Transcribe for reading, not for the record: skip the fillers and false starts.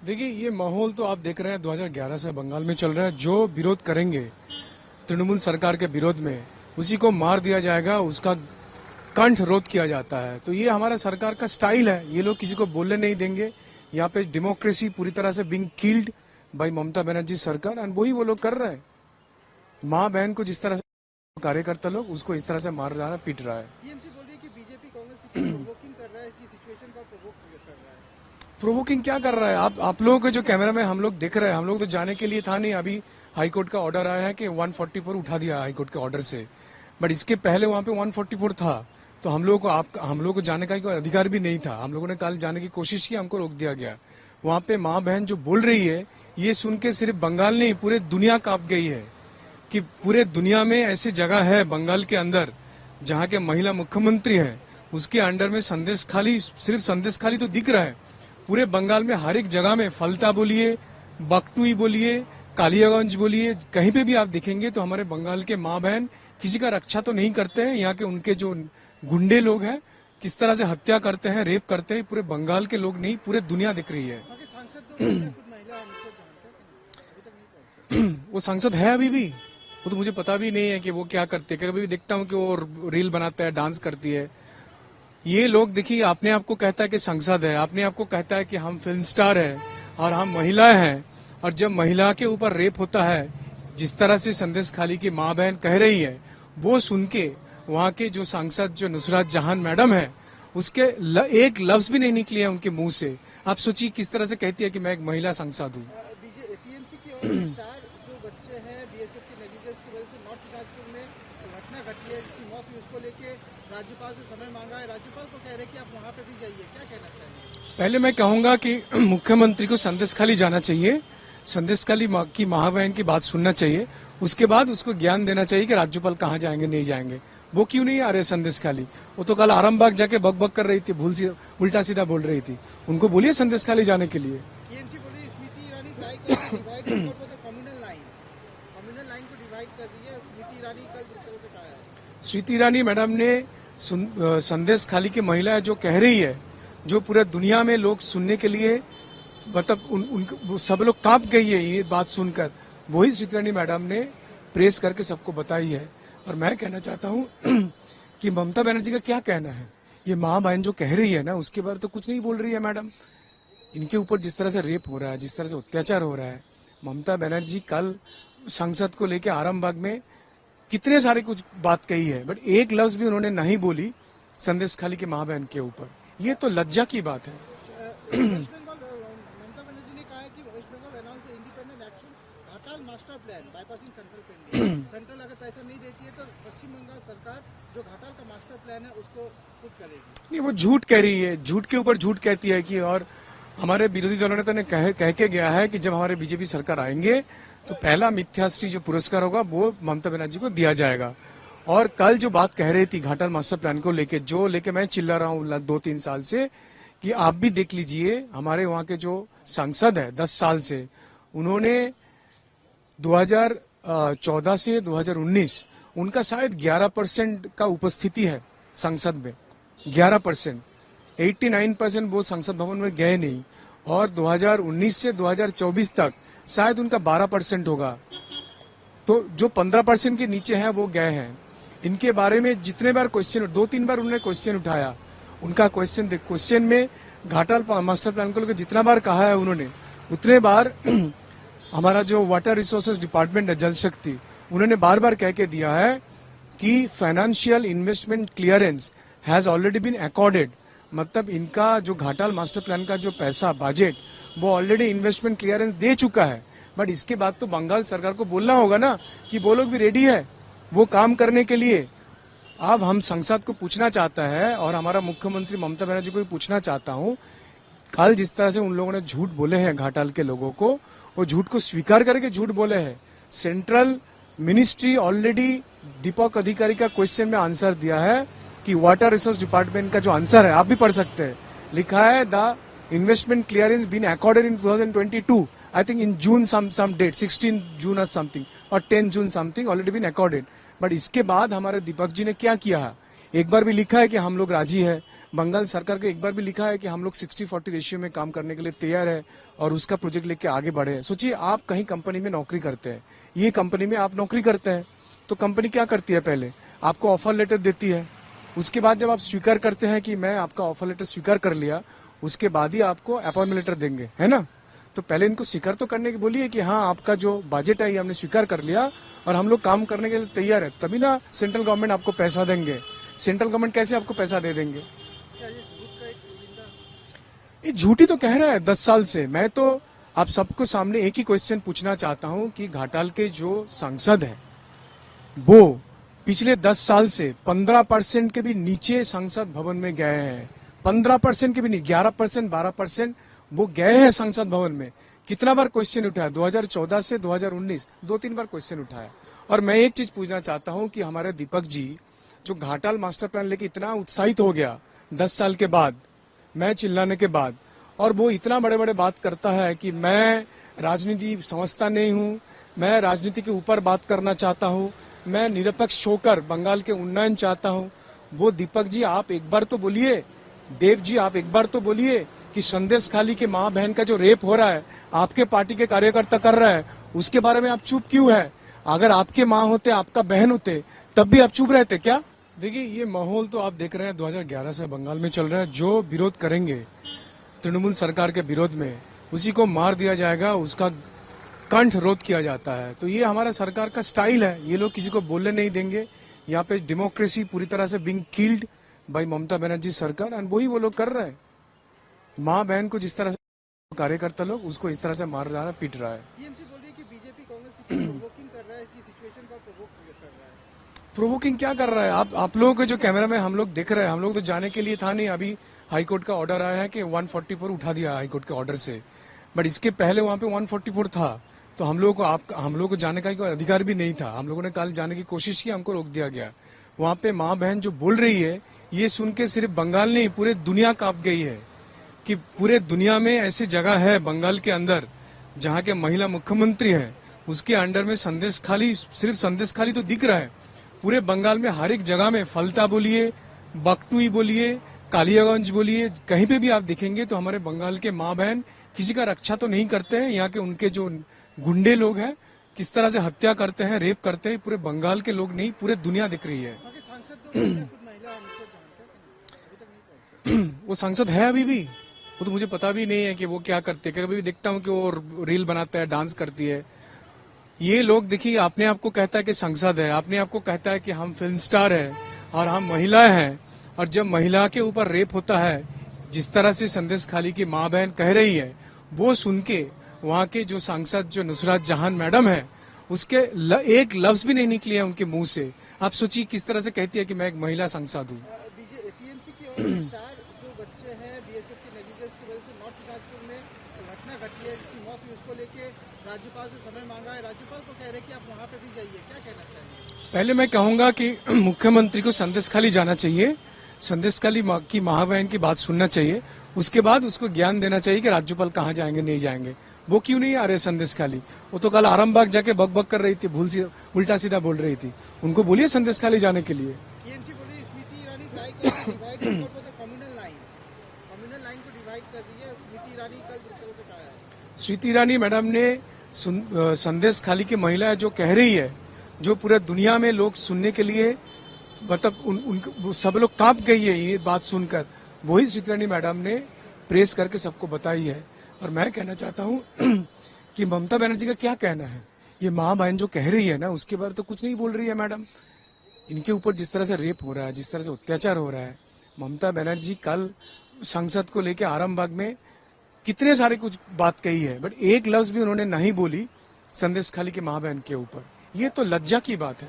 देखिए, ये माहौल तो आप देख रहे हैं 2011 से बंगाल में चल रहा है। जो विरोध करेंगे तृणमूल सरकार के विरोध में, उसी को मार दिया जाएगा, उसका कंठ रोध किया जाता है। तो ये हमारा सरकार का स्टाइल है। ये लोग किसी को बोलने नहीं देंगे। यहाँ पे डेमोक्रेसी पूरी तरह से Bing killed by Mamata Banerjee सरकार, एंड वही वो लोग कर रहे हैं। माँ बहन को जिस तरह से कार्यकर्ता लोग उसको इस तरह से मार रहा है, पीट रहा है। टीएमसी बोल रही है कि बीजेपी कांग्रेस प्रोवोकिंग कर रहा है, कि सिचुएशन का प्रोवोक कर रहा है। प्रोवोकिंग क्या कर रहा है? आप लोगों के जो कैमरा में हम लोग देख रहे हैं, हम लोग तो जाने के लिए था नहीं। अभी हाईकोर्ट का ऑर्डर आया है कि 140 पर उठा दिया हाईकोर्ट के ऑर्डर से, बट इसके पहले वहां पे 144 था। तो हम लोगों को जाने का कोई अधिकार भी नहीं था। हम लोगों ने कल जाने की कोशिश की, हमको रोक दिया गया। वहां पे माँ बहन जो बोल रही है, ये सुन के सिर्फ बंगाल नहीं पूरे दुनिया कांप गई है कि पूरे दुनिया में ऐसी जगह है बंगाल के अंदर जहाँ के महिला मुख्यमंत्री है, उसके अंडर में संदेश खाली, सिर्फ संदेश खाली तो दिख रहा है। पूरे बंगाल में हर एक जगह में फलता बोलिए, बकटुई बोलिए, कालियागंज बोलिए, कहीं पे भी आप देखेंगे तो हमारे बंगाल के माँ बहन किसी का रक्षा तो नहीं करते हैं। यहाँ के उनके जो गुंडे लोग हैं किस तरह से हत्या करते हैं, रेप करते हैं, पूरे बंगाल के लोग नहीं, पूरे दुनिया दिख रही है। वो सांसद है अभी भी, वो तो मुझे पता भी नहीं है कि वो क्या करते हैं। कभी भी देखता हूँ कि वो रील बनाता है, डांस करती है। ये लोग देखिए, अपने आप को कहता है कि सांसद है, अपने आप को कहता है कि हम फिल्म स्टार है और हम महिलाएं हैं। और जब महिला के ऊपर रेप होता है, जिस तरह से संदेश खाली की माँ बहन कह रही है, वो सुन के वहाँ के जो सांसद जो नुसरत जहान मैडम है, उसके एक लफ्ज भी नहीं निकले हैं उनके मुंह से। आप सोचिए किस तरह से कहती है कि मैं एक महिला सांसद हूँ। टीएमसी की ओर से 4 जो बच्चे हैं बीएसएफ के नेग्लिजेंस की वजह से नॉर्थ दिनाजपुर में घटना घटी है, जिसकी मौत हुई, उसको लेके राज्यपाल से समय मांगा है। राज्यपाल को कह रहे हैं कि आप वहाँ पे भी जाइए, क्या कहना चाहिए? पहले मैं कहूंगा कि मुख्यमंत्री को संदेश खाली जाना चाहिए, संदेश खाली की माँ बहन की बात सुनना चाहिए। उसके बाद उसको ज्ञान देना चाहिए कि राज्यपाल कहाँ जाएंगे, नहीं जाएंगे। वो क्यों नहीं आ रहे संदेश खाली? वो तो कल आरामबाग जाके बक कर रही थी, उल्टा सीधा बोल रही थी। उनको बोलिए संदेश खाली जाने के लिए। टीएमसी बोल रही है स्मृति ईरानी ट्राई कर डिवाइड कम्युनल लाइन को डिवाइड कर रही है। स्मृति ईरानी कल जिस तरह से कहा है, स्मृति ईरानी मैडम ने संदेश खाली की महिला जो कह रही है, जो पूरे दुनिया में लोग सुनने के लिए, मतलब सब लोग कांप गई है ये बात सुनकर। वही स्मृति ईरानी मैडम ने प्रेस करके सबको बताई है। और मैं कहना चाहता हूँ कि ममता बनर्जी का क्या कहना है। ये माँ बहन जो कह रही है ना, उसके बारे तो कुछ नहीं बोल रही है मैडम। इनके ऊपर जिस तरह से रेप हो रहा है, जिस तरह से अत्याचार हो रहा है, ममता बनर्जी कल संसद को लेकर आरामबाग में कितने सारे कुछ बात कही है, बट एक लफ्ज भी उन्होंने नहीं बोली संदेश खाली के माँ बहन के ऊपर। ये तो लज्जा की बात है। ममता बनर्जी ने कहा है कि West Bengal announce the independent action Ghatal master plan bypassing central pending. Central अगर पैसा नहीं देती है तो पश्चिम बंगाल सरकार जो घाटाल का मास्टर प्लान है उसको खुद करेगी। नहीं, वो झूठ कह रही है, झूठ के ऊपर झूठ कहती है कि। और हमारे विरोधी दलों ने तो कह के गया है कि जब हमारे बीजेपी सरकार आएंगे तो पहला मिथ्याश्री जो पुरस्कार होगा वो ममता बनर्जी को दिया जाएगा। और कल जो बात कह रही थी घाटाल मास्टर प्लान को लेके, जो लेके मैं चिल्ला रहा हूँ 2-3 साल से, कि आप भी देख लीजिए हमारे वहाँ के जो सांसद है 10 साल से, उन्होंने 2014 से 2019 उनका शायद 11% का उपस्थिति है संसद में। 11%, 89% वो संसद भवन में गए नहीं। और 2019 से 2024 तक शायद उनका 12% होगा। तो जो 15% के नीचे हैं वो गए हैं। इनके बारे में जितने बार क्वेश्चन, 2-3 बार उन्होंने क्वेश्चन उठाया, उनका क्वेश्चन में घाटाल मास्टर प्लान को लेकर जितना बार कहा है उन्होंने, उतने बार हमारा जो वाटर रिसोर्सेज डिपार्टमेंट है, जल शक्ति, उन्होंने बार बार कह के दिया है कि financial investment clearance has already been accorded. मतलब इनका जो घाटाल मास्टर प्लान का जो पैसा, बजट, वो ऑलरेडी इन्वेस्टमेंट क्लियरेंस दे चुका है। बट इसके बाद तो बंगाल सरकार को बोलना होगा ना कि वो लोग भी रेडी है वो काम करने के लिए। अब हम संसद को पूछना चाहता है और हमारा मुख्यमंत्री ममता बनर्जी को भी पूछना चाहता हूँ, कल जिस तरह से उन लोगों ने झूठ बोले हैं घाटाल के लोगों को, वो झूठ को स्वीकार करके झूठ बोले हैं। सेंट्रल मिनिस्ट्री ऑलरेडी दीपक अधिकारी का क्वेश्चन में आंसर दिया है कि वाटर रिसोर्स डिपार्टमेंट का जो आंसर है, आप भी पढ़ सकते हैं, लिखा है the investment clearance been accorded in 2022, I think in June some date, 16 June और समथिंग, और 10 June something already been accorded. But इसके बाद हमारे दीपक जी ने क्या किया है, एक बार भी लिखा है कि हम लोग राजी है। बंगाल सरकार को एक बार भी लिखा है कि हम लोग 60-40 रेशियो में काम करने के लिए तैयार है और उसका प्रोजेक्ट लेके आगे बढ़े। सोचिए, आप कहीं कंपनी में नौकरी करते हैं, ये कंपनी में आप नौकरी करते हैं, तो कंपनी क्या करती है, पहले आपको ऑफर लेटर देती है। उसके बाद जब आप स्वीकार करते हैं कि मैं आपका ऑफर लेटर स्वीकार कर लिया, उसके बाद ही आपको अपॉइंटमेंट लेटर देंगे, है ना। तो पहले इनको स्वीकार तो करने की बोलिए कि हाँ, आपका जो बजट है ये हमने स्वीकार कर लिया और हम लोग काम करने के लिए तैयार है, तभी ना सेंट्रल गवर्नमेंट आपको पैसा देंगे। सेंट्रल गवर्नमेंट कैसे आपको पैसा दे देंगे? क्या ये झूठ का एक निंदा? ये झूठी तो कह रहा है 10 साल से। मैं तो आप सबको सामने एक ही क्वेश्चन पूछना चाहता हूं कि घाटाल के जो सांसद है वो पिछले 10 साल से 15% के भी नीचे संसद भवन में गए हैं। 15% के भी नहीं, 11%, 12% वो गए हैं संसद भवन में। कितना बार क्वेश्चन उठाया? 2014 से 2019 2-3 बार क्वेश्चन उठाया। और मैं एक चीज पूछना चाहता हूं कि हमारे दीपक जी जो घाटाल मास्टर प्लान लेके इतना उत्साहित हो गया 10 साल के बाद, मैं चिल्लाने के बाद, और वो इतना बड़े बड़े बात करता है कि मैं राजनीति समझता नहीं हूं, मैं राजनीति के ऊपर बात करना चाहता हूं, मैं निरपेक्ष होकर बंगाल के उन्नयन चाहता हूं। वो दीपक जी आप एक बार तो बोलिए, देव जी आप एक बार तो बोलिए कि संदेश खाली के माँ बहन का जो रेप हो रहा है आपके पार्टी के कार्यकर्ता कर रहा है, उसके बारे में आप चुप क्यों है? अगर आपके माँ होते, आपका बहन होते, तब भी आप चुप रहते क्या? देखिए, ये माहौल तो आप देख रहे हैं 2011 से बंगाल में चल रहा है। जो विरोध करेंगे तृणमूल सरकार के विरोध में, उसी को मार दिया जाएगा, उसका कंठ रोध किया जाता है। तो ये हमारा सरकार का स्टाइल है, ये लोग किसी को बोलने नहीं देंगे। यहाँ पे डेमोक्रेसी पूरी तरह से Bing killed by Mamata Banerjee सरकार, एंड वही वो लोग कर रहे हैं। माँ बहन को जिस तरह से कार्यकर्ता लोग उसको इस तरह से मार रहा है, पीट रहा है। टीएमसी बोल रही है कि बीजेपी कांग्रेस प्रोवोकिंग कर रहा है, कि सिचुएशन को प्रोवोक कर रहा है। प्रोवोकिंग क्या कर रहा है? आप लोगों के जो कैमरा में हम लोग देख रहे हैं, हम लोग तो जाने के लिए था नहीं। अभी हाईकोर्ट का ऑर्डर आया है कि 140 पर उठा दिया हाईकोर्ट के ऑर्डर से, बट इसके पहले वहां पे 144 था। तो हम लोगों को जाने का कोई अधिकार भी नहीं था। हम लोगों ने कल जाने की कोशिश की, हमको रोक दिया गया। वहां पे माँ बहन जो बोल रही है, ये सुन के सिर्फ बंगाल नहीं पूरे दुनिया कांप गई है कि पूरे दुनिया में ऐसी जगह है बंगाल के अंदर जहाँ के महिला मुख्यमंत्री है, उसके अंडर में संदेश खाली, सिर्फ संदेश खाली तो दिख रहा है। पूरे बंगाल में हर एक जगह में फलता बोलिए, बकटुई बोलिए, कालियागंज बोलिए, कहीं पे भी आप देखेंगे तो हमारे बंगाल के माँ बहन किसी का रक्षा तो नहीं करते हैं। यहाँ के उनके जो गुंडे लोग हैं किस तरह से हत्या करते हैं, रेप करते हैं, पूरे बंगाल के लोग नहीं पूरे दुनिया दिख रही है। वहाँ के सांसद तो खुद महिला है, मुझसे जानते हैं, अभी तक नहीं पहुंचे। वो सांसद है अभी भी? वो तो मुझे पता भी नहीं है कि वो क्या करते हैं। कभी भी देखता हूँ कि वो रील बनाता है, डांस करती है। ये लोग देखिए, अपने आप को कहता है कि सांसद है, अपने आप को कहता है कि हम फिल्म स्टार है और हम महिलाएं हैं, और जब महिला के ऊपर रेप होता है, जिस तरह से संदेश खाली की माँ बहन कह रही है, वो सुन के वहाँ के जो सांसद जो नुसरत जहान मैडम है, उसके एक लफ्ज भी नहीं निकले हैं उनके मुंह से। आप सोचिए किस तरह से कहती है कि मैं एक महिला सांसद हूँ। टीएमसी की ओर से 4 जो बच्चे हैं बीएसएफ के नेगलिजेंस की वजह से नॉर्थ दिनाजपुर में घटना घटी है, जिसकी मौत हुई, उसको लेके राज्यपाल से समय मांगा है। राज्यपाल को कह रहे हैं कि आप वहाँ पे भी जाइए, क्या कहना चाहिए? पहले मैं कहूंगा कि मुख्यमंत्री को संदेश खाली जाना चाहिए, संदेश खाली की माँ बहन की बात सुनना चाहिए, उसके बाद उसको ज्ञान देना चाहिए कि राज्यपाल कहाँ जाएंगे, नहीं जाएंगे। वो क्यों नहीं आ रहे संदेश खाली? वो तो कल आरामबाग जाके बक कर रही थी, उल्टा सीधा बोल रही थी। उनको बोलिए संदेश खाली जाने के लिए। टीएमसी बोल रही है स्मृति ईरानी ट्राई कर डिवाइड कम्युनल लाइन को डिवाइड कर रही है। स्मृति ईरानी कल जिस तरह से कहा है, स्मृति ईरानी मैडम ने संदेश खाली की महिला जो कह रही है, जो पूरे दुनिया में लोग सुनने के लिए, मतलब उन सब लोग कांप गई है ये बात सुनकर, वही स्मृति ईरानी मैडम ने प्रेस करके सबको बताई है। और मैं कहना चाहता हूँ कि ममता बनर्जी का क्या कहना है? ये माँ बहन जो कह रही है ना, उसके बारे तो कुछ नहीं बोल रही है मैडम। इनके ऊपर जिस तरह से रेप हो रहा है, जिस तरह से अत्याचार हो रहा है, ममता बनर्जी कल संसद को लेकर आरामबाग में कितने सारे कुछ बात कही है, बट एक लफ्ज भी उन्होंने नहीं बोली संदेश खाली के माँ बहन के ऊपर। ये तो लज्जा की बात है।